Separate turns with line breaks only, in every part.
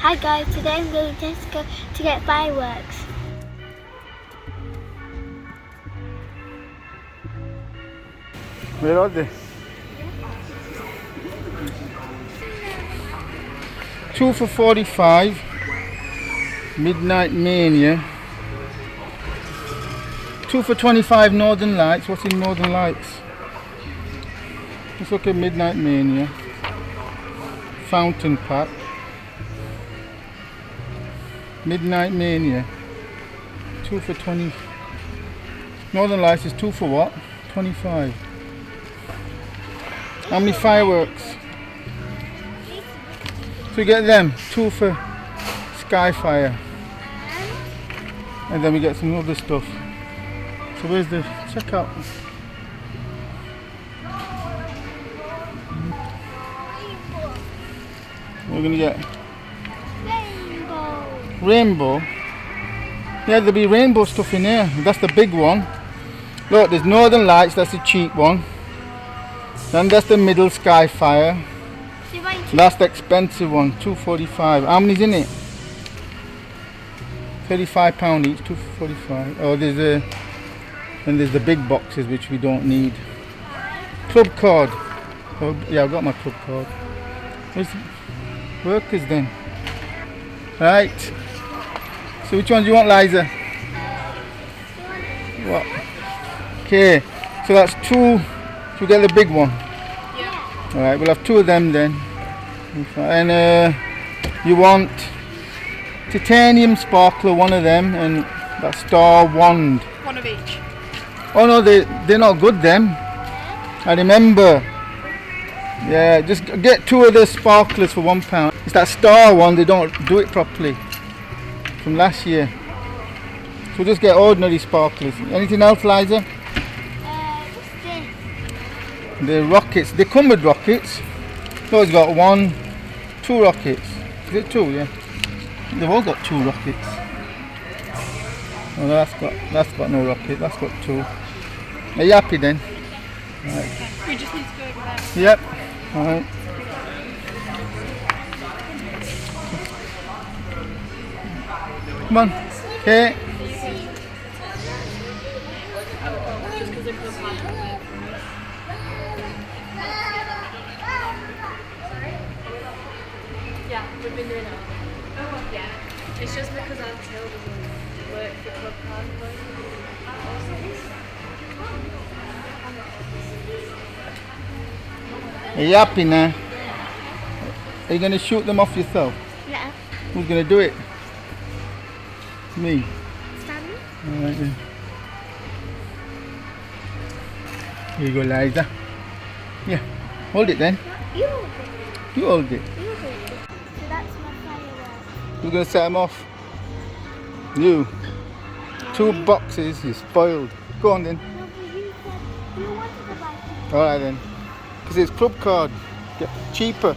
Hi guys, today I'm going to Tesco to get fireworks.
Where are they? 2 for 45. Midnight Mania. 2 for 25 Northern Lights. What's in Northern Lights? Let's look at Midnight Mania. Fountain pack. Midnight Mania. 2 for 20. Northern Lights is 2 for what? 25. How many fireworks? So we get them. 2 for Skyfire. And then we get some other stuff. So where's the checkout? We're gonna get rainbow. Yeah, there'll be rainbow stuff in here. That's the big one. Look, there's Northern Lights. That's the cheap one. Then that's the middle Skyfire. That's the expensive one. $2.45. How many's in it? £35 each. $2.45. Oh, there's the big boxes which we don't need. Club card. Oh, yeah, I've got my club card. Where's the workers then? Right. So which one do you want, Liza? What? Okay. So that's 2. So we get the big one.
Yeah.
Alright, we'll have 2 of them then. And you want titanium sparkler, 1 of them, and that star wand.
1 of each.
Oh no, they're not good them. I remember. Yeah, just get 2 of the sparklers for £1. It's that star one, they don't do it properly. From last year. So just get ordinary sparklers. Anything else, Liza?
What's this?
The rockets. They come with rockets. So it's got 1, 2 rockets. Is it 2? Yeah. They've all got 2 rockets. Oh, that's got no rocket. That's got 2. Are you happy then? Right.
We just need to go over there.
Yep. Alright. Come on. Okay.
Yeah, we've been doing it. Yeah. It's just because our till doesn't work for club card.
Are you happy now? Are you going to shoot them off yourself?
Yeah.
Who's going to do it? Me.
Stanley?
Alright then. Here you go, Liza. Yeah. Hold it then.
You hold it.
You hold it.
You hold it. So that's my fireworks.
Who's going to set them off? You. 2 boxes. You're spoiled. Go on then.
No, but you said you wanted to buy something.
Alright then. Because it's club card. Get cheaper.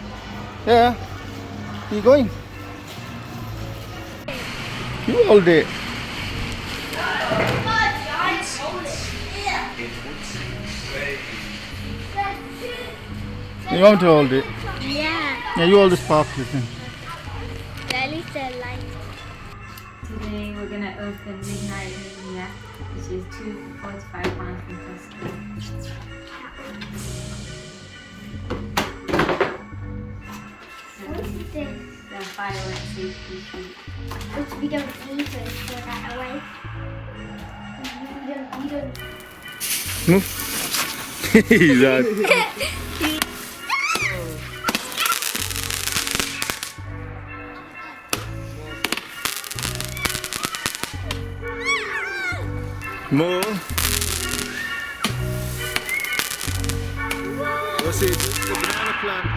Yeah. Where you going? You hold it. You want to hold it?
Yeah.
Yeah, you hold the sparklers then.
At least they're light.
Today we're gonna open Midnight Mania, which is £2 for £45 from Tesco.
What is this?
The fireworks safety sheet.
Which we don't need, so let's throw that away. We don't.
Move. That. More. What's it? The banana plant.